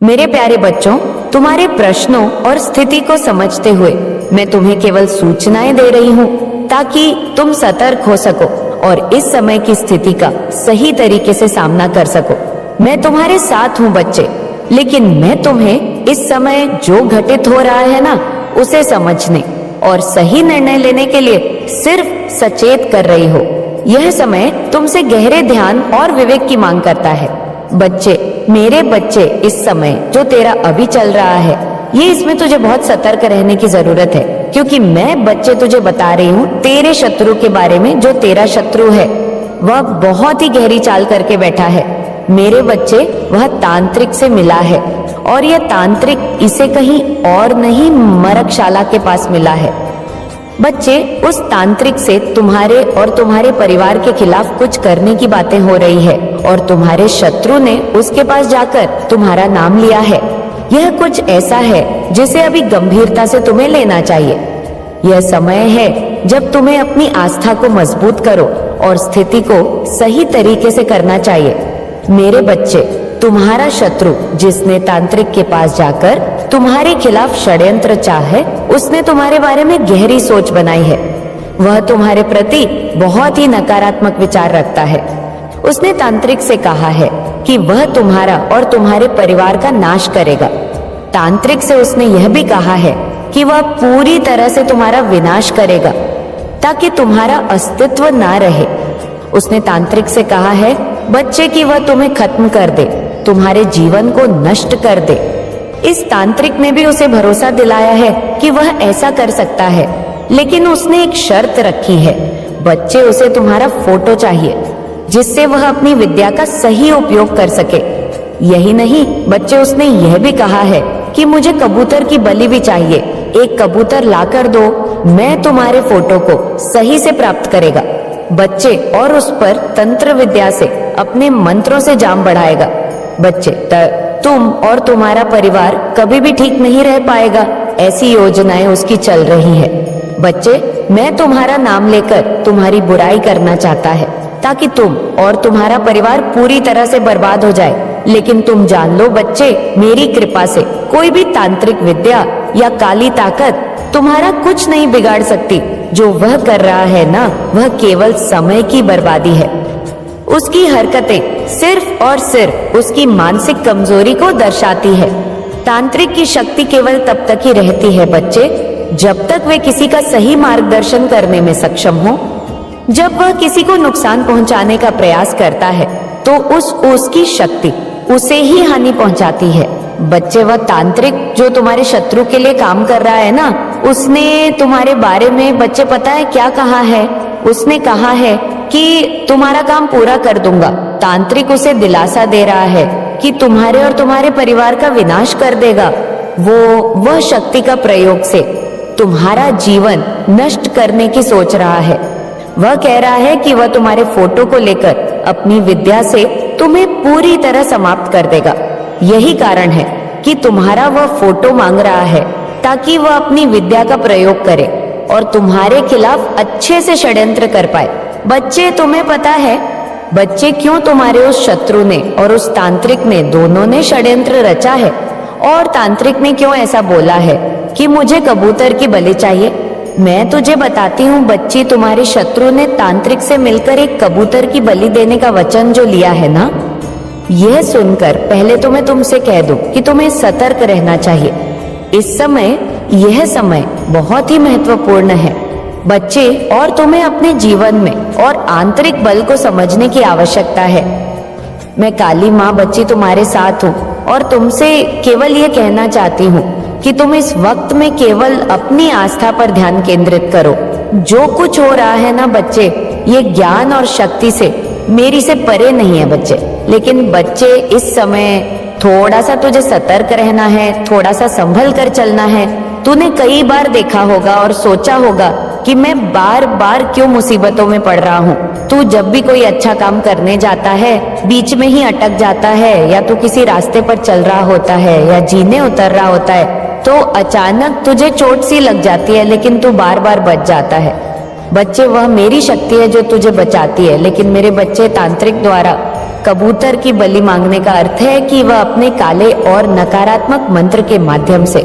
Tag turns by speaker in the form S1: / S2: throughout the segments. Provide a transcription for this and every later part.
S1: मेरे प्यारे बच्चों, तुम्हारे प्रश्नों और स्थिति को समझते हुए मैं तुम्हें केवल सूचनाएं दे रही हूँ ताकि तुम सतर्क हो सको और इस समय की स्थिति का सही तरीके से सामना कर सको। मैं तुम्हारे साथ हूँ बच्चे, लेकिन मैं तुम्हें इस समय जो घटित हो रहा है ना, उसे समझने और सही निर्णय लेने के लिए सिर्फ सचेत कर रही हो। यह समय तुमसे गहरे ध्यान और विवेक की मांग करता है। बच्चे, मेरे बच्चे, इस समय जो तेरा अभी चल रहा है, ये इसमें तुझे बहुत सतर्क रहने की जरूरत है, क्योंकि मैं बच्चे तुझे बता रही हूँ तेरे शत्रु के बारे में। जो तेरा शत्रु है वह बहुत ही गहरी चाल करके बैठा है। मेरे बच्चे, वह तांत्रिक से मिला है और यह तांत्रिक इसे कहीं और नहीं, मरकशाला के पास मिला है। बच्चे, उस तांत्रिक से तुम्हारे और तुम्हारे परिवार के खिलाफ कुछ करने की बातें हो रही है और तुम्हारे शत्रु ने उसके पास जाकर तुम्हारा नाम लिया है। यह कुछ ऐसा है जिसे अभी गंभीरता से तुम्हें लेना चाहिए। यह समय है जब तुम्हें अपनी आस्था को मजबूत करो और स्थिति को सही तरीके से करना चाहिए। मेरे बच्चे, तुम्हारा शत्रु जिसने तांत्रिक के पास जाकर तुम्हारे खिलाफ षड्यंत्र चाहे, उसने तुम्हारे बारे में गहरी सोच बनाई है। वह तुम्हारे प्रति बहुत ही नकारात्मक विचार रखता है। उसने तांत्रिक से कहा है कि वह तुम्हारा और तुम्हारे परिवार का नाश करेगा। तांत्रिक से उसने यह भी कहा है कि वह पूरी तरह से तुम्हारा विनाश करेगा ताकि तुम्हारा अस्तित्व ना रहे। उसने तांत्रिक से कहा है बच्चे कि वह तुम्हें खत्म कर दे, तुम्हारे जीवन को नष्ट कर दे। इस तांत्रिक ने भी उसे भरोसा दिलाया है कि वह ऐसा कर सकता है, लेकिन उसने एक शर्त रखी है। बच्चे, उसे तुम्हारा फोटो चाहिए जिससे वह अपनी विद्या का सही उपयोग कर सके। यही नहीं बच्चे, उसने यह भी कहा है कि मुझे कबूतर की बलि भी चाहिए। एक कबूतर लाकर दो, मैं तुम्हारे फोटो को सही से प्राप्त करेगा। बच्चे, और उस पर तंत्र विद्या से अपने मंत्रों से जाम बढ़ाएगा। बच्चे, तुम और तुम्हारा परिवार कभी भी ठीक नहीं रह पाएगा, ऐसी योजनाएं उसकी चल रही है। बच्चे, मैं तुम्हारा नाम लेकर तुम्हारी बुराई करना चाहता है ताकि तुम और तुम्हारा परिवार पूरी तरह से बर्बाद हो जाए। लेकिन तुम जान लो बच्चे, मेरी कृपा से कोई भी तांत्रिक विद्या या काली ताकत तुम्हारा कुछ नहीं बिगाड़ सकती। जो वह कर रहा है ना, वह केवल समय की बर्बादी है। उसकी हरकतें सिर्फ और सिर्फ उसकी मानसिक कमजोरी को दर्शाती है। तांत्रिक की शक्ति केवल तब तक ही रहती है बच्चे, जब तक वे किसी का सही मार्गदर्शन करने में सक्षम हो। जब वह किसी को नुकसान पहुंचाने का प्रयास करता है तो उसकी शक्ति उसे ही हानि पहुंचाती है। बच्चे, वह तांत्रिक जो तुम्हारे शत्रु के लिए काम कर रहा है ना, उसने तुम्हारे बारे में बच्चे पता है क्या कहा है? उसने कहा है कि तुम्हारा काम पूरा कर दूंगा। तांत्रिक उसे दिलासा दे रहा है कि तुम्हारे और तुम्हारे परिवार का विनाश कर देगा। वह शक्ति का प्रयोग से तुम्हारा जीवन नष्ट करने की सोच रहा है। वह कह रहा है कि वह तुम्हारे फोटो को लेकर अपनी विद्या से तुम्हें पूरी तरह समाप्त कर देगा। यही कारण है कि तुम्हारा वह फोटो मांग रहा है ताकि वह अपनी विद्या का प्रयोग करे और तुम्हारे खिलाफ अच्छे से षड्यंत्र कर पाए। बच्चे, तुम्हें पता है बच्चे, क्यों तुम्हारे उस शत्रु ने और उस तांत्रिक ने दोनों ने षड्यंत्र रचा है? और तांत्रिक ने क्यों ऐसा बोला है कि मुझे कबूतर की बलि चाहिए? मैं तुझे बताती हूँ बच्ची, तुम्हारे शत्रु ने तांत्रिक से मिलकर एक कबूतर की बलि देने का वचन जो लिया है ना, यह सुनकर पहले तो मैं तुमसे कह दूं कि तुम्हें सतर्क रहना चाहिए। इस समय, यह समय बहुत ही महत्वपूर्ण है बच्चे, और तुम्हें अपने जीवन में और आंतरिक बल को समझने की आवश्यकता है। मैं काली माँ बच्ची तुम्हारे साथ हूँ और तुमसे केवल ये कहना चाहती हूँ कि तुम इस वक्त में केवल अपनी आस्था पर ध्यान केंद्रित करो। जो कुछ हो रहा है ना बच्चे, ये ज्ञान और शक्ति से मेरी से परे नहीं है बच्चे। लेकिन बच्चे, इस समय थोड़ा सा तुझे सतर्क रहना है, थोड़ा सा संभल कर चलना है। तूने कई बार देखा होगा और सोचा होगा कि मैं बार बार क्यों मुसीबतों में पड़ रहा हूँ। तू जब भी कोई अच्छा काम करने जाता है, बीच में ही अटक जाता है, या तू किसी रास्ते पर चल रहा होता है या जीने उतर रहा होता है, तो अचानक तुझे चोट सी लग जाती है, लेकिन तू बार बार बच जाता है। बच्चे, वह मेरी शक्ति है जो तुझे बचाती है, लेकिन मेरे बच्चे, तांत्रिक द्वारा कबूतर की बलि मांगने का अर्थ है कि वह अपने काले और नकारात्मक मंत्र के माध्यम से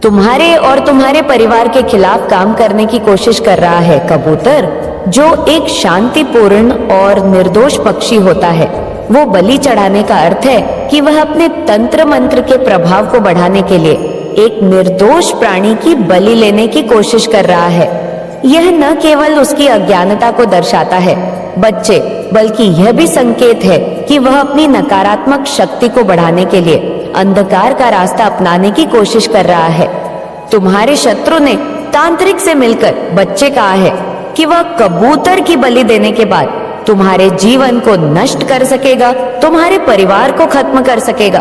S1: तुम्हारे और तुम्हारे परिवार के खिलाफ काम करने की कोशिश कर रहा है। कबूतर जो एक शांतिपूर्ण और निर्दोष पक्षी होता है, वो बलि चढ़ाने का अर्थ है कि वह अपने तंत्र मंत्र के प्रभाव को बढ़ाने के लिए एक निर्दोष प्राणी की बलि लेने की कोशिश कर रहा है। यह न केवल उसकी अज्ञानता को दर्शाता है बच्चे, बल्कि यह भी संकेत है कि वह अपनी नकारात्मक शक्ति को बढ़ाने के लिए अंधकार का रास्ता अपनाने की कोशिश कर रहा है। तुम्हारे शत्रु ने तांत्रिक से मिलकर बच्चे कहा है कि वह कबूतर की बलि देने के बाद तुम्हारे जीवन को नष्ट कर सकेगा, तुम्हारे परिवार को खत्म कर सकेगा।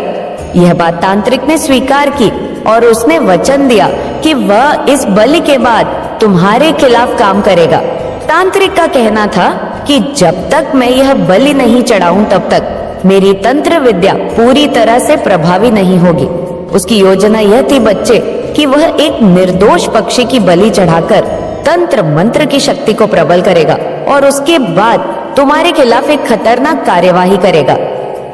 S1: यह बात तांत्रिक ने स्वीकार की और उसने वचन दिया कि वह इस बलि के बाद तुम्हारे खिलाफ काम करेगा। तांत्रिक का कहना था कि जब तक मैं यह बलि नहीं चढ़ाऊं तब तक मेरी तंत्र विद्या पूरी तरह से प्रभावी नहीं होगी। उसकी योजना यह थी बच्चे कि वह एक निर्दोष पक्षी की बलि चढ़ाकर तंत्र मंत्र की शक्ति को प्रबल करेगा और उसके बाद तुम्हारे खिलाफ एक खतरनाक कार्यवाही करेगा।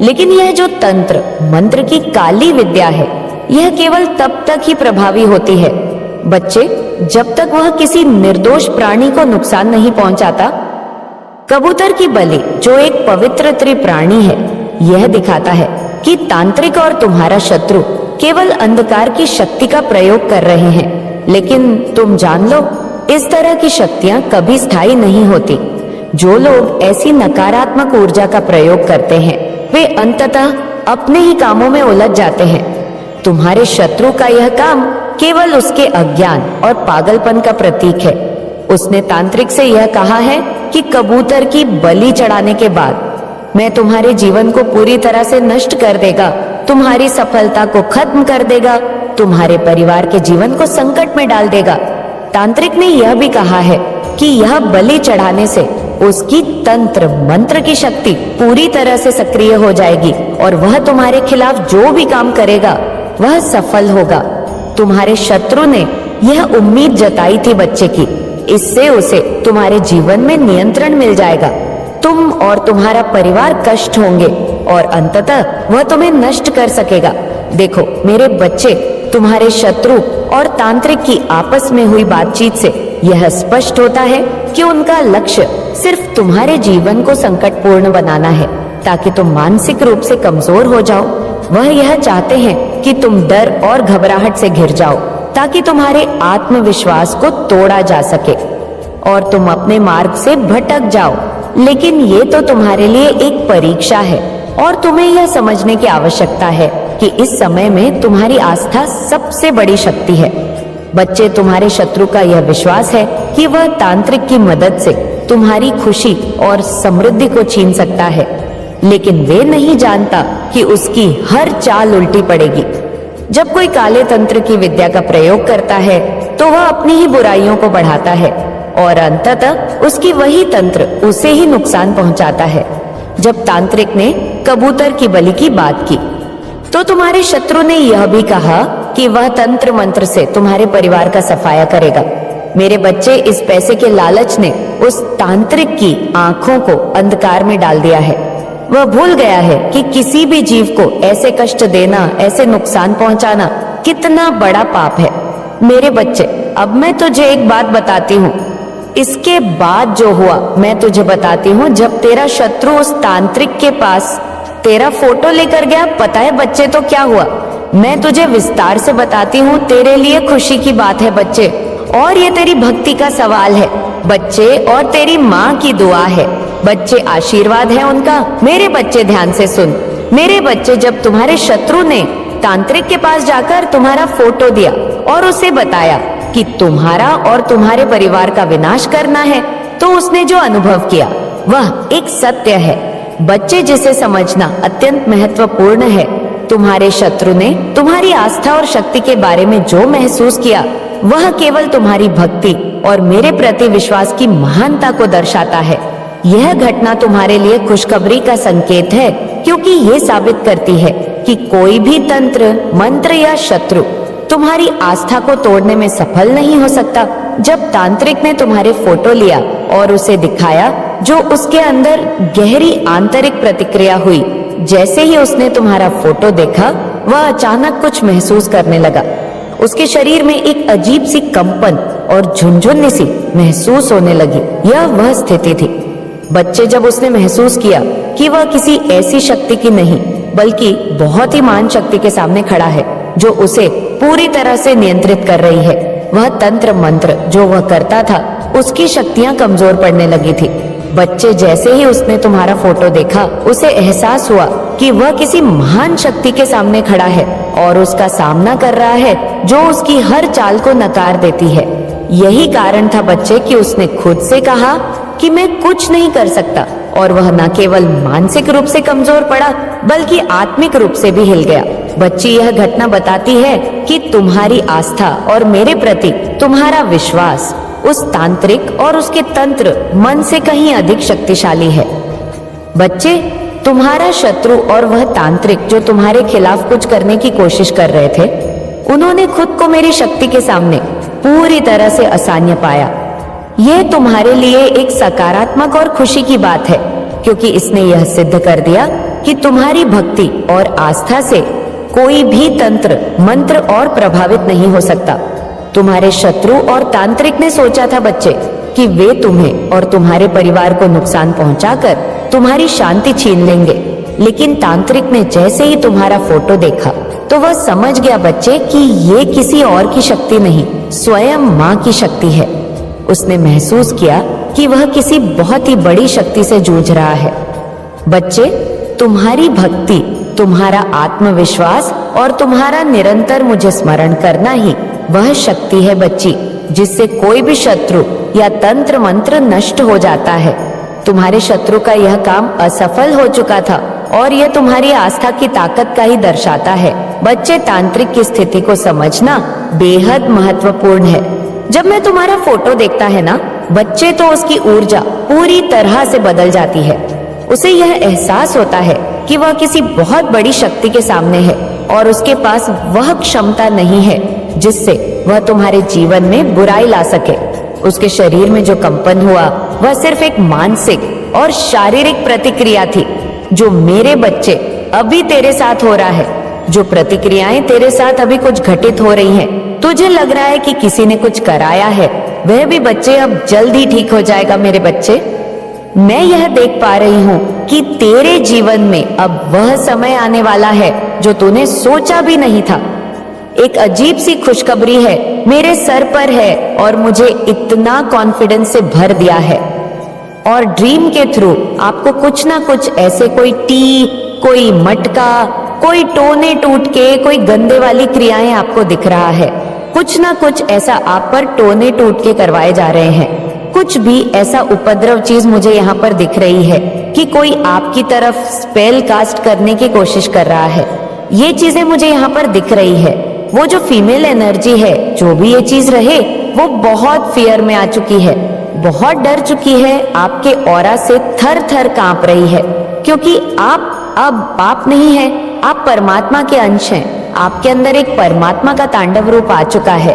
S1: लेकिन यह जो तंत्र मंत्र की काली विद्या है, यह केवल तब तक ही प्रभावी होती है बच्चे, जब तक वह किसी निर्दोष प्राणी को नुकसान नहीं पहुंचाता। कबूतर की बलि जो एक पवित्र प्राणी है, यह दिखाता है कि तांत्रिक और तुम्हारा शत्रु केवल अंधकार की शक्ति का प्रयोग कर रहे हैं। लेकिन तुम जान लो, इस तरह की शक्तियां कभी स्थायी नहीं होती। जो लोग ऐसी नकारात्मक ऊर्जा का प्रयोग करते हैं, वे अंततः अपने ही कामों में उलझ जाते हैं। तुम्हारे शत्रु का यह काम केवल उसके अज्ञान और पागलपन का प्रतीक है। उसने तांत्रिक से यह कहा है कि कबूतर की बलि चढ़ाने के बाद मैं तुम्हारे जीवन को पूरी तरह से नष्ट कर देगा, तुम्हारी सफलता को खत्म कर देगा, तुम्हारे परिवार के जीवन को संकट में डाल देगा। तांत्रिक ने यह भी कहा है कि यह बलि चढ़ाने से उसकी तंत्र मंत्र की शक्ति पूरी तरह से सक्रिय हो जाएगी और वह तुम्हारे खिलाफ जो भी काम करेगा वह सफल होगा। तुम्हारे शत्रु ने यह उम्मीद जताई थी बच्चे की, इससे उसे तुम्हारे जीवन में नियंत्रण मिल जाएगा। तुम और तुम्हारा परिवार कष्ट होंगे और अंततः वह तुम्हें नष्ट कर सकेगा। देखो मेरे बच्चे, तुम्हारे शत्रु और तांत्रिक की आपस में हुई बातचीत से यह स्पष्ट होता है कि उनका लक्ष्य सिर्फ तुम्हारे जीवन को संकटपूर्ण बनाना है ताकि तुम मानसिक रूप से कमजोर हो जाओ। वह यह चाहते हैं कि तुम डर और घबराहट से घिर जाओ ताकि तुम्हारे आत्मविश्वास को तोड़ा जा सके और तुम अपने मार्ग से भटक जाओ। लेकिन ये तो तुम्हारे लिए एक परीक्षा है और तुम्हें यह समझने की आवश्यकता है कि इस समय में तुम्हारी आस्था सबसे बड़ी शक्ति है। बच्चे, तुम्हारे शत्रु का यह विश्वास है कि वह तांत्रिक की मदद से तुम्हारी खुशी और समृद्धि को छीन सकता है, लेकिन वे नहीं जानता कि उसकी हर चाल उल्टी पड़ेगी। जब कोई काले तंत्र की विद्या का प्रयोग करता है तो वह अपनी ही बुराइयों को बढ़ाता है और अंततः उसकी वही तंत्र उसे ही नुकसान पहुंचाता है। जब तांत्रिक ने कबूतर की बलि की बात की तो तुम्हारे शत्रु ने यह भी कहा कि वह तंत्र मंत्र से तुम्हारे परिवार का सफाया करेगा। मेरे बच्चे, इस पैसे के लालच ने उस तांत्रिक की आंखों को अंधकार में डाल दिया है। वह भूल गया है कि किसी भी जीव को ऐसे कष्ट देना, ऐसे नुकसान पहुंचाना कितना बड़ा पाप है। मेरे बच्चे, अब मैं तुझे एक बात बताती हूँ। इसके बाद जो हुआ मैं तुझे बताती हूँ। जब तेरा शत्रु उस तांत्रिक के पास तेरा फोटो लेकर गया, पता है बच्चे तो क्या हुआ? मैं तुझे विस्तार से बताती हूँ। तेरे लिए खुशी की बात है बच्चे, और ये तेरी भक्ति का सवाल है बच्चे, और तेरी माँ की दुआ है बच्चे, आशीर्वाद है उनका। मेरे बच्चे ध्यान से सुन। मेरे बच्चे, जब तुम्हारे शत्रु ने तांत्रिक के पास जाकर तुम्हारा फोटो दिया और उसे बताया कि तुम्हारा और तुम्हारे परिवार का विनाश करना है, तो उसने जो अनुभव किया वह एक सत्य है बच्चे, जिसे समझना अत्यंत महत्वपूर्ण है। तुम्हारे शत्रु ने तुम्हारी आस्था और शक्ति के बारे में जो महसूस किया वह केवल तुम्हारी भक्ति और मेरे प्रति विश्वास की महानता को दर्शाता है। यह घटना तुम्हारे लिए खुशखबरी का संकेत है, क्योंकि ये साबित करती है कि कोई भी तंत्र, मंत्र या शत्रु तुम्हारी आस्था को तोड़ने में सफल नहीं हो सकता। जब तांत्रिक ने तुम्हारे फोटो लिया और उसे दिखाया जो उसके अंदर गहरी आंतरिक प्रतिक्रिया हुई। जैसे ही उसने तुम्हारा फोटो देखा, वह अचानक कुछ महसूस करने लगा। उसके शरीर में एक अजीब सी कंपन और झुनझुनी सी महसूस होने लगी। यह वह स्थिति थी बच्चे, जब उसने महसूस किया कि वह किसी ऐसी शक्ति की नहीं बल्कि बहुत ही महान शक्ति के सामने खड़ा है, जो उसे पूरी तरह से नियंत्रित कर रही है। वह तंत्र मंत्र जो वह करता था, उसकी शक्तियां कमजोर पड़ने लगी थी। बच्चे, जैसे ही उसने तुम्हारा फोटो देखा, उसे एहसास हुआ कि वह किसी महान शक्ति के सामने खड़ा है और उसका सामना कर रहा है, जो उसकी हर चाल को नकार देती है। यही कारण था बच्चे कि उसने खुद से कहा कि मैं कुछ नहीं कर सकता, और वह न केवल मानसिक रूप से कमजोर पड़ा बल्कि आत्मिक रूप से भी हिल गया। बच्ची, यह घटना बताती है कि तुम्हारी आस्था और मेरे प्रति तुम्हारा विश्वास उस तांत्रिक और उसके तंत्र मन से कहीं अधिक शक्तिशाली है। बच्चे, तुम्हारा शत्रु और वह तांत्रिक जो तुम्हारे खिलाफ कुछ करने की कोशिश कर रहे थे, उन्होंने खुद को मेरी शक्ति के सामने पूरी तरह से असान्य पाया। यह तुम्हारे लिए एक सकारात्मक और खुशी की बात है, क्योंकि इसने यह सिद्ध कर दिया कि तुम्हारी भक्ति और आस्था से कोई भी तंत्र मंत्र और प्रभावित नहीं हो सकता। तुम्हारे शत्रु और तांत्रिक ने सोचा था बच्चे कि वे तुम्हें और तुम्हारे परिवार को नुकसान पहुंचाकर तुम्हारी शांति छीन लेंगे, लेकिन तांत्रिक ने जैसे ही तुम्हारा फोटो देखा तो वह समझ गया बच्चे कि ये किसी और की शक्ति नहीं, स्वयं माँ की शक्ति है। उसने महसूस किया कि वह किसी बहुत ही बड़ी शक्ति से जूझ रहा है। बच्चे, तुम्हारी भक्ति, तुम्हारा आत्मविश्वास और तुम्हारा निरंतर मुझे स्मरण करना ही वह शक्ति है बच्ची, जिससे कोई भी शत्रु या तंत्र मंत्र नष्ट हो जाता है। तुम्हारे शत्रु का यह काम असफल हो चुका था और यह तुम्हारी आस्था की ताकत का ही दर्शाता है। बच्चे, तांत्रिक की स्थिति को समझना बेहद महत्वपूर्ण है। जब मैं तुम्हारा फोटो देखता है ना बच्चे, तो उसकी ऊर्जा पूरी तरह से बदल जाती है। उसे यह एहसास होता है कि वह किसी बहुत बड़ी शक्ति के सामने है और उसके पास वह क्षमता नहीं है जिससे वह तुम्हारे जीवन में बुराई ला सके। उसके शरीर में जो कंपन हुआ वह सिर्फ एक मानसिक और शारीरिक प्रतिक्रिया थी, जो मेरे बच्चे अभी तेरे साथ हो रहा है। जो प्रतिक्रियाएं तेरे साथ अभी कुछ घटित हो रही हैं, तुझे लग रहा है कि किसी ने कुछ कराया है, वह भी बच्चे अब जल्द ही ठीक हो जाएगा। मेरे बच्चे, मैं यह देख पा रही हूँ कि तेरे जीवन में अब वह समय आने वाला है जो तूने सोचा भी नहीं था। एक अजीब सी खुशखबरी है मेरे सर पर है और मुझे इतना कॉन्फिडेंस से भर दिया है। और ड्रीम के थ्रू आपको कुछ ना कुछ ऐसे कोई टी, कोई मटका, कोई टोने टूट के, कोई गंदे वाली क्रियाएं आपको दिख रहा है। कुछ ना कुछ ऐसा आप पर टोने टूट के करवाए जा रहे हैं। कुछ भी ऐसा उपद्रव चीज मुझे यहाँ पर दिख रही है कि कोई आपकी तरफ स्पेल कास्ट करने की कोशिश कर रहा है। ये चीजें मुझे यहाँ पर दिख रही है। वो जो फीमेल एनर्जी है, जो भी ये चीज रहे, वो बहुत फियर में आ चुकी है, बहुत डर चुकी है, आपके ऑरा से थर थर कांप रही है, क्योंकि आप अब पाप नहीं है, आप परमात्मा के अंश हैं। आपके अंदर एक परमात्मा का तांडव रूप आ चुका है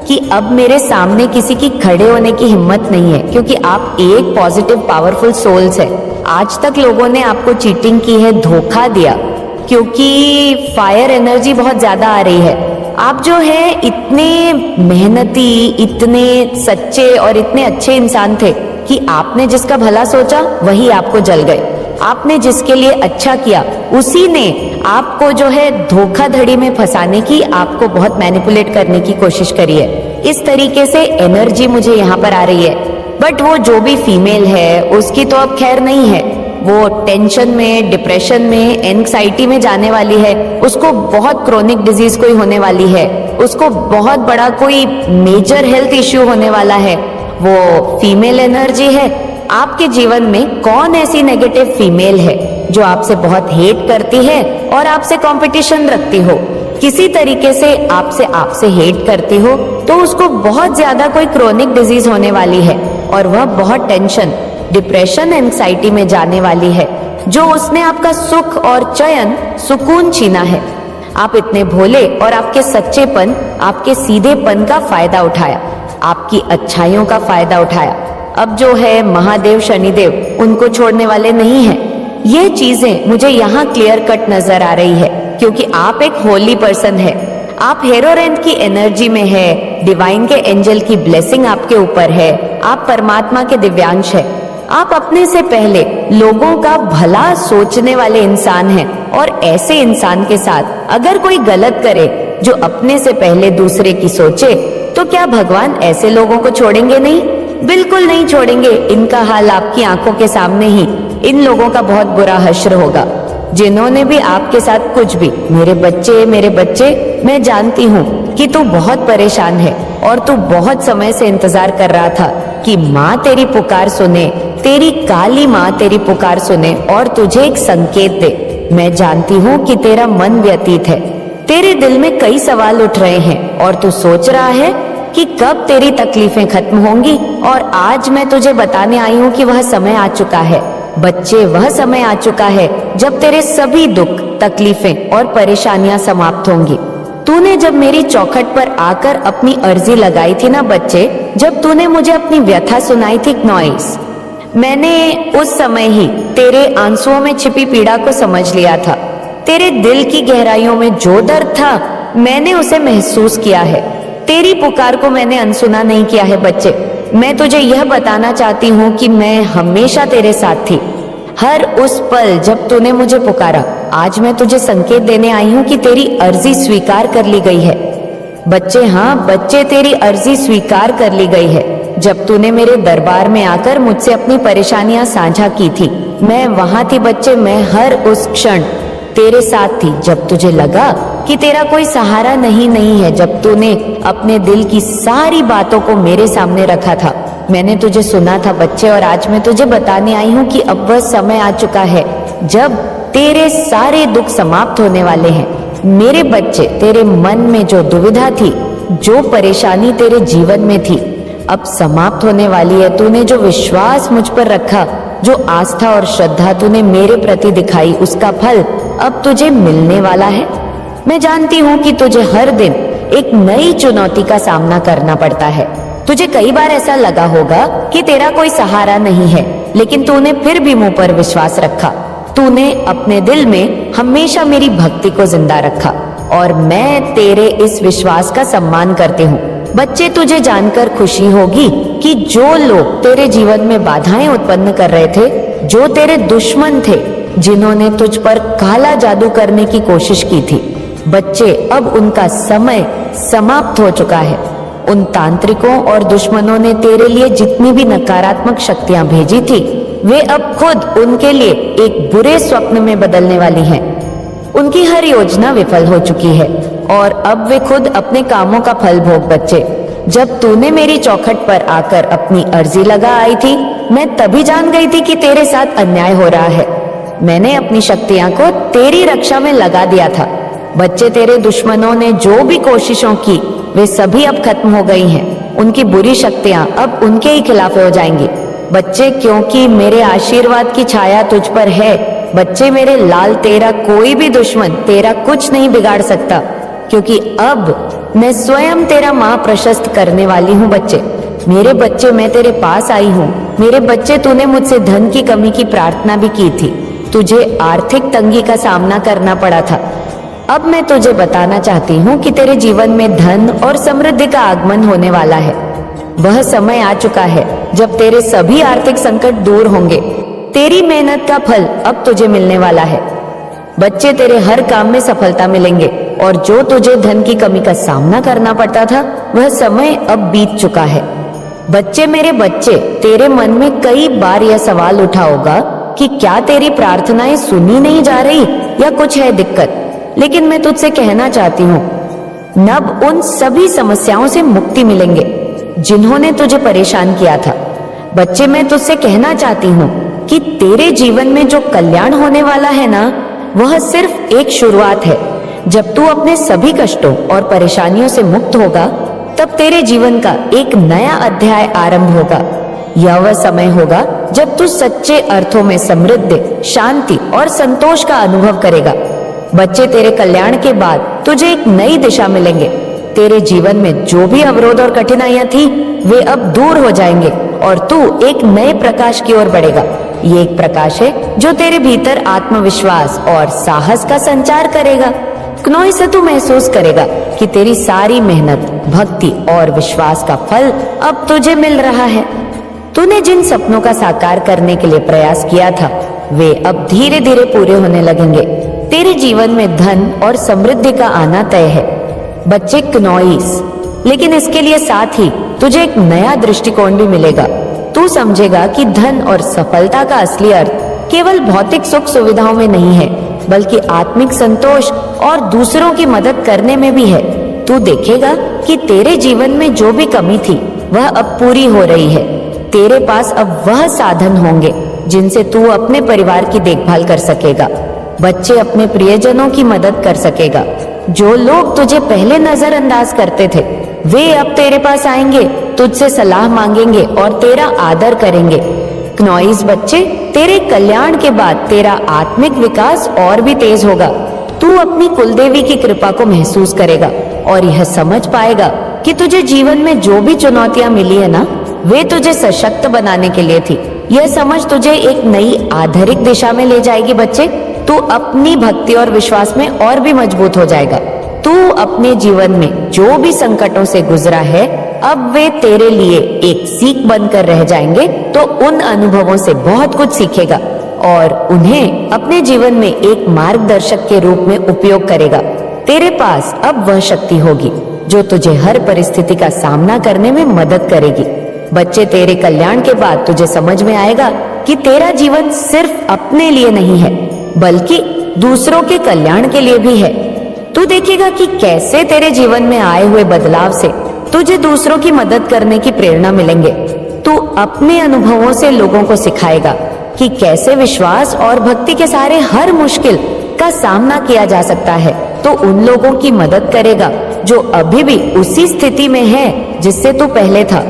S1: कि अब मेरे सामने किसी की खड़े होने की हिम्मत नहीं है, क्योंकि आप एक पॉजिटिव पावरफुल सोल्स है। आज तक लोगों ने आपको चीटिंग की है, धोखा दिया, क्योंकि फायर एनर्जी बहुत ज्यादा आ रही है। आप जो है इतने मेहनती, इतने सच्चे और इतने अच्छे इंसान थे कि आपने जिसका भला सोचा वही आपको जल गए। आपने जिसके लिए अच्छा किया उसी ने आपको जो है धोखाधड़ी में फंसाने की, आपको बहुत मैनिपुलेट करने की कोशिश करी है। इस तरीके से एनर्जी मुझे यहाँ पर आ रही है। बट वो जो भी फीमेल है उसकी तो अब खैर नहीं है, वो टेंशन में, डिप्रेशन में, एंग्जाइटी में जाने वाली है। उसको बहुत क्रोनिक डिजीज कोई होने वाली है, उसको बहुत बड़ा कोई मेजर हेल्थ इश्यू होने वाला है। वो फीमेल एनर्जी है। आपके जीवन में कौन ऐसी नेगेटिव फीमेल है जो आपसे बहुत हेट करती है और आपसे कंपटीशन रखती हो? किसी तरीके से आपसे हेट करती हो तो उसको बहुत ज्यादा कोई क्रोनिक डिजीज होने वाली है और वह बहुत टेंशन, डिप्रेशन, एंग्जाइटी में जाने वाली है, जो उसने आपका सुख और चयन, सुकून छीना है। आप इतने भोले और आपके सच्चेपन, आपके सीधेपन का फायदा उठाया, आपकी अच्छाइयों का फायदा उठाया, अब जो है महादेव शनिदेव उनको छोड़ने वाले नहीं हैं। ये चीजें मुझे यहाँ क्लियर कट नजर आ रही है, क्योंकि आप एक होली पर्सन है। आप हेरोरेंट की एनर्जी में है, डिवाइन के एंजल की ब्लेसिंग आपके ऊपर है, आप परमात्मा के दिव्यांश है। आप अपने से पहले लोगों का भला सोचने वाले इंसान हैं, और ऐसे इंसान के साथ अगर कोई गलत करे जो अपने से पहले दूसरे की सोचे, तो क्या भगवान ऐसे लोगों को छोड़ेंगे नहीं? बिल्कुल नहीं छोड़ेंगे। इनका हाल आपकी आंखों के सामने ही इन लोगों का बहुत बुरा हश्र होगा, जिन्होंने भी आपके साथ कुछ भी। मेरे बच्चे, मैं जानती हूँ कि तू बहुत परेशान है और तू बहुत समय से इंतजार कर रहा था कि माँ तेरी पुकार सुने, तेरी काली माँ तेरी पुकार सुने और तुझे एक संकेत दे। मैं जानती हूँ कि तेरा मन व्यतीत है, तेरे दिल में कई सवाल उठ रहे हैं और तू सोच रहा है कि कब तेरी तकलीफें खत्म होंगी। और आज मैं तुझे बताने आई हूँ कि वह समय आ चुका है बच्चे, वह समय आ चुका है जब तेरे सभी दुख, तकलीफें और परेशानियां समाप्त होंगी। तूने जब मेरी चौखट पर आकर अपनी अर्जी लगाई थी ना बच्चे, जब तूने मुझे अपनी व्यथा सुनाई थी नॉइस, मैंने उस समय ही तेरे आंसुओं में छिपी पीड़ा को समझ लिया था। तेरे दिल की गहराइयों में जो दर्द था, मैंने उसे महसूस किया है। तेरी पुकार को मैंने अनसुना नहीं किया है बच्चे। मैं तुझे यह बताना चाहती हूँ कि मैं हमेशा तेरे साथ थी, हर उस पल जब तूने मुझे पुकारा। आज मैं तुझे संकेत देने आई हूँ कि तेरी अर्जी स्वीकार कर ली गई है बच्चे। हाँ बच्चे, तेरी अर्जी स्वीकार कर ली गई है। जब तूने मेरे दरबार में आकर मुझसे अपनी परेशानियां साझा की थी, मैं वहां थी बच्चे। मैं हर उस क्षण तेरे साथ थी जब तुझे लगा कि तेरा कोई सहारा नहीं है, जब तूने अपने दिल की सारी बातों को मेरे सामने रखा था। मैंने तुझे सुना था बच्चे, और आज मैं तुझे बताने आई हूँ कि अब वह समय आ चुका है जब तेरे सारे दुख समाप्त होने वाले हैं। मेरे बच्चे, तेरे मन में जो दुविधा थी, जो परेशानी तेरे जीवन में थी, अब समाप्त होने वाली है। तूने जो विश्वास मुझ पर रखा, जो आस्था और श्रद्धा तूने मेरे प्रति दिखाई, उसका फल अब तुझे मिलने वाला है। मैं जानती हूँ कि तुझे हर दिन एक नई चुनौती का सामना करना पड़ता है। तुझे कई बार ऐसा लगा होगा कि तेरा कोई सहारा नहीं है, लेकिन तूने फिर भी मुंह पर विश्वास रखा। तूने अपने दिल में हमेशा मेरी भक्ति को जिंदा रखा, और मैं तेरे इस विश्वास का सम्मान करती हूँ। बच्चे, तुझे जानकर खुशी होगी कि जो लोग तेरे जीवन में बाधाएं उत्पन्न कर रहे थे, जो तेरे दुश्मन थे, जिन्होंने तुझ पर काला जादू करने की कोशिश की थी, बच्चे, अब उनका समय समाप्त हो चुका है। उन तांत्रिकों और दुश्मनों ने तेरे लिए जितनी भी नकारात्मक शक्तियां भेजी थी, वे अब खुद उनके लिए एक बुरे स्वप्न में बदलने वाली हैं। उनकी हर योजना विफल हो चुकी है और अब वे खुद अपने कामों का फल भोग। बच्चे, जब तूने मेरी चौखट पर आकर अपनी अर्जी लगा आई थी, मैं तभी जान गई थी कि तेरे साथ अन्याय हो रहा है। मैंने अपनी शक्तियां को तेरी रक्षा में लगा दिया था। बच्चे, तेरे दुश्मनों ने जो भी कोशिशों की, वे सभी अब खत्म हो गई हैं। उनकी बुरी शक्तियां अब उनके ही खिलाफ हो जाएंगी बच्चे, क्योंकि मेरे आशीर्वाद की छाया तुझ पर है। बच्चे मेरे लाल, तेरा कोई भी दुश्मन तेरा कुछ नहीं बिगाड़ सकता, क्योंकि अब मैं स्वयं तेरा माँ प्रशस्त करने वाली हूँ। बच्चे, मेरे बच्चे, मैं तेरे पास आई हूँ। मेरे बच्चे, तूने मुझसे धन की कमी की प्रार्थना भी की थी, तुझे आर्थिक तंगी का सामना करना पड़ा था। अब मैं तुझे बताना चाहती हूँ कि तेरे जीवन में धन और समृद्धि का आगमन होने वाला है। वह समय आ चुका है जब तेरे सभी आर्थिक संकट दूर होंगे। तेरी मेहनत का फल अब तुझे मिलने वाला है। बच्चे, तेरे हर काम में सफलता मिलेंगे, और जो तुझे धन की कमी का सामना करना पड़ता था, वह समय अब बीत चुका है। बच्चे, मेरे बच्चे, तेरे मन में कई बार यह सवाल उठा होगा कि क्या तेरी प्रार्थनाएं सुनी नहीं जा रही या कुछ है दिक्कत। लेकिन मैं तुझसे कहना चाहती हूँ, नब उन सभी समस्याओं से मुक्ति मिलेंगे जिन्होंने तुझे परेशान किया था। बच्चे, मैं तुझसे कहना चाहती हूँ कि तेरे जीवन में जो कल्याण होने वाला है ना, वह सिर्फ एक शुरुआत है। जब तू अपने सभी कष्टों और परेशानियों से मुक्त होगा, तब तेरे जीवन का एक नया अध्याय आरंभ होगा। यह वह समय होगा जब तू सच्चे अर्थों में समृद्धि, शांति और संतोष का अनुभव करेगा। बच्चे, तेरे कल्याण के बाद तुझे एक नई दिशा मिलेंगे। तेरे जीवन में जो भी अवरोध और कठिनाइयां थी, वे अब दूर हो जाएंगे और तू एक नए प्रकाश की ओर बढ़ेगा। ये एक प्रकाश है जो तेरे भीतर आत्मविश्वास और साहस का संचार करेगा। क्नोई से तू महसूस करेगा कि तेरी सारी मेहनत, भक्ति और विश्वास का फल अब तुझे मिल रहा है। तूने जिन सपनों का साकार करने के लिए प्रयास किया था, वे अब धीरे धीरे पूरे होने लगेंगे। तेरे जीवन में धन और समृद्धि का आना तय है बच्चे क्नोइस, लेकिन इसके लिए साथ ही तुझे एक नया दृष्टिकोण भी मिलेगा। तू समझेगा कि धन और सफलता का असली अर्थ केवल भौतिक सुख सुविधाओं में नहीं है, बल्कि आत्मिक संतोष और दूसरों की मदद करने में भी है। तू देखेगा कि तेरे जीवन में जो भी कमी थी वह अब पूरी हो रही है। तेरे पास अब वह साधन होंगे जिनसे तू अपने परिवार की देखभाल कर सकेगा। बच्चे अपने प्रियजनों की मदद कर सकेगा। जो लोग तुझे पहले नजरअंदाज करते थे, वे अब तेरे पास आएंगे, तुझसे सलाह मांगेंगे और तेरा आदर करेंगे। क्नोइस बच्चे, तेरे कल्याण के बाद तेरा आत्मिक विकास और भी तेज होगा। तू अपनी कुलदेवी की कृपा को महसूस करेगा और यह समझ पाएगा कि तुझे जीवन में जो भी चुनौतियां मिली है ना, वे तुझे सशक्त बनाने के लिए थी। यह समझ तुझे एक नई आधारिक दिशा में ले जाएगी बच्चे। तू अपनी भक्ति और विश्वास में और भी मजबूत हो जाएगा। तू अपने जीवन में जो भी संकटों से गुजरा है, अब वे तेरे लिए एक सीख बनकर रह जाएंगे। तो उन अनुभवों से बहुत कुछ सीखेगा और उन्हें अपने जीवन में एक मार्गदर्शक के रूप में उपयोग करेगा। तेरे पास अब वह शक्ति होगी जो तुझे हर परिस्थिति का सामना करने में मदद करेगी। बच्चे, तेरे कल्याण के बाद तुझे समझ में आएगा कि तेरा जीवन सिर्फ अपने लिए नहीं है, बल्कि दूसरों के कल्याण के लिए भी है। तू देखेगा कि कैसे तेरे जीवन में आए हुए बदलाव से तुझे दूसरों की मदद करने की प्रेरणा मिलेंगे। तू अपने अनुभवों से लोगों को सिखाएगा कि कैसे विश्वास और भक्ति के सहारे हर मुश्किल का सामना किया जा सकता है। तो उन लोगों की मदद करेगा जो अभी भी उसी स्थिति में है जिससे तू पहले था।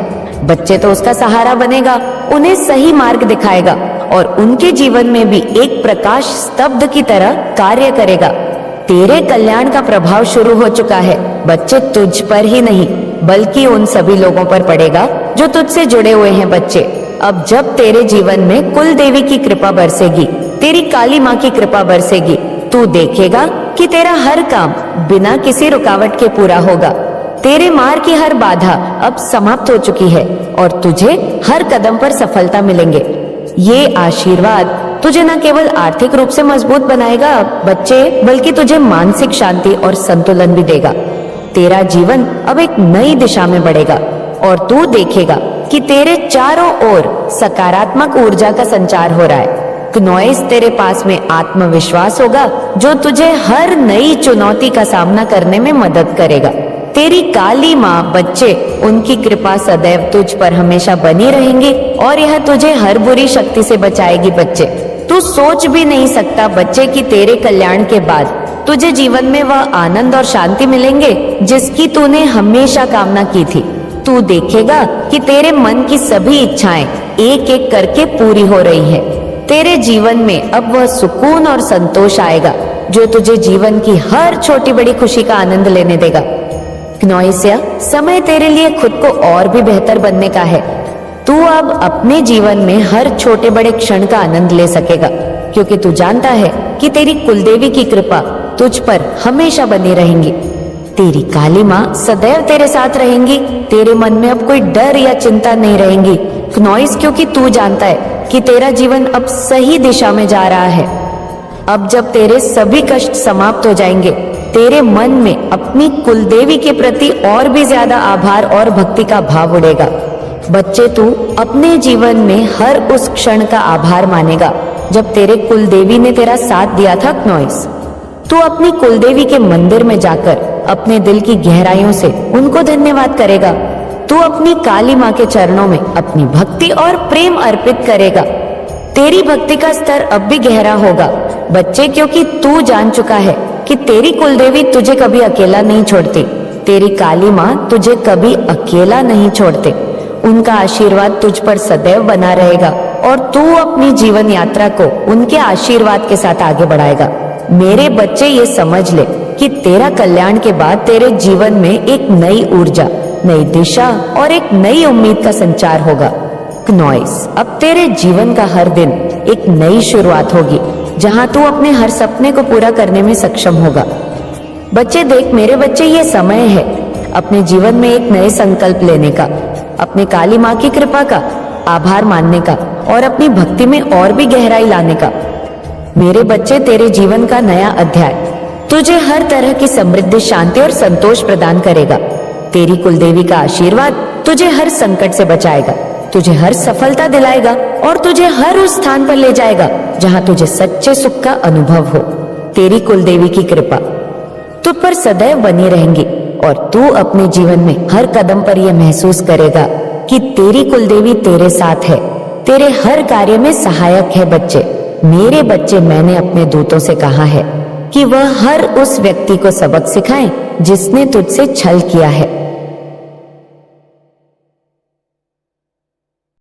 S1: बच्चे, तो उसका सहारा बनेगा, उन्हें सही मार्ग दिखाएगा और उनके जीवन में भी एक प्रकाश स्तब्ध की तरह कार्य करेगा। तेरे कल्याण का प्रभाव शुरू हो चुका है बच्चे, तुझ पर ही नहीं बल्कि उन सभी लोगों पर पड़ेगा जो तुझसे जुड़े हुए हैं। बच्चे, अब जब तेरे जीवन में कुल देवी की कृपा बरसेगी, तेरी काली माँ की कृपा बरसेगी, तू देखेगा कि तेरा हर काम बिना किसी रुकावट के पूरा होगा। तेरे मार्ग की हर बाधा अब समाप्त हो चुकी है और तुझे हर कदम पर सफलता मिलेंगे। ये आशीर्वाद तुझे न केवल आर्थिक रूप से मजबूत बनाएगा बच्चे, बल्कि तुझे मानसिक शांति और संतुलन भी देगा। तेरा जीवन अब एक नई दिशा में बढ़ेगा और तू देखेगा कि तेरे चारों ओर सकारात्मक ऊर्जा का संचार हो रहा है। क्नोइस, तेरे पास में आत्मविश्वास होगा जो तुझे हर नई चुनौती का सामना करने में मदद करेगा। तेरी काली माँ बच्चे, उनकी कृपा सदैव तुझ पर हमेशा बनी रहेंगी और यह तुझे हर बुरी शक्ति से बचाएगी। बच्चे, तू सोच भी नहीं सकता बच्चे कि तेरे कल्याण के बाद तुझे जीवन में वह आनंद और शांति मिलेंगे जिसकी तूने हमेशा कामना की थी। तू देखेगा कि तेरे मन की सभी इच्छाएं एक एक करके पूरी हो रही है। तेरे जीवन में अब वह सुकून और संतोष आएगा जो तुझे जीवन की हर छोटी बड़ी खुशी का आनंद लेने देगा। क्नोइसिया, समय तेरे लिए खुद को और भी बेहतर बनने का है। तू अब अपने जीवन में हर छोटे बड़े क्षण का आनंद ले सकेगा क्योंकि तू जानता है कि तेरी कुलदेवी की कृपा तुझ पर हमेशा बनी रहेंगी। तेरी काली माँ सदैव तेरे साथ रहेंगी। तेरे मन में अब कोई डर या चिंता नहीं रहेंगी क्नोइस, क्योंकि तू जानता है कि तेरा जीवन अब सही दिशा में जा रहा है। अब जब तेरे सभी कष्ट समाप्त हो जाएंगे, तेरे मन में अपनी कुलदेवी के प्रति और भी ज्यादा आभार और भक्ति का भाव उड़ेगा। बच्चे, तू अपने जीवन में हर उस क्षण का आभार मानेगा जब तेरे कुलदेवी ने तेरा साथ दिया था। क्नोइस, तू अपनी कुलदेवी के मंदिर में जाकर अपने दिल की गहराइयों से उनको धन्यवाद करेगा। तू अपनी काली माँ के चरणों में अपनी भक्ति और प्रेम अर्पित करेगा। तेरी भक्ति का स्तर अब भी गहरा होगा बच्चे, क्योंकि तू जान चुका है कि तेरी कुलदेवी तुझे कभी अकेला नहीं छोड़ती। तेरी काली माँ तुझे कभी अकेला नहीं छोड़ते। उनका आशीर्वाद तुझ पर सदैव बना रहेगा और तू अपनी जीवन यात्रा को उनके आशीर्वाद के साथ आगे बढ़ाएगा। मेरे बच्चे, ये समझ ले कि तेरा कल्याण के बाद तेरे जीवन में एक नई ऊर्जा, नई दिशा और एक नई उम्मीद का संचार होगा। नॉइस, अब तेरे जीवन का हर दिन एक नई शुरुआत होगी जहां तू अपने हर सपने को पूरा करने में सक्षम होगा। बच्चे देख मेरे बच्चे, ये समय है अपने जीवन में एक नए संकल्प लेने का, अपने काली माँ की कृपा का आभार मानने का और अपनी भक्ति में और भी गहराई लाने का। मेरे बच्चे, तेरे जीवन का नया अध्याय तुझे हर तरह की समृद्धि, शांति और संतोष प्रदान करेगा। तेरी कुलदेवी का आशीर्वाद तुझे हर संकट से बचाएगा, तुझे हर सफलता दिलाएगा और तुझे हर उस स्थान पर ले जाएगा जहां तुझे सच्चे सुख का अनुभव हो। तेरी कुलदेवी की कृपा तुझ पर सदैव बनी रहेंगी और तू अपने जीवन में हर कदम पर यह महसूस करेगा कि तेरी कुलदेवी तेरे साथ है, तेरे हर कार्य में सहायक है। बच्चे, मेरे बच्चे, मैंने अपने दूतों से कहा है कि वह हर उस व्यक्ति को सबक सिखाएं जिसने तुझसे छल किया है।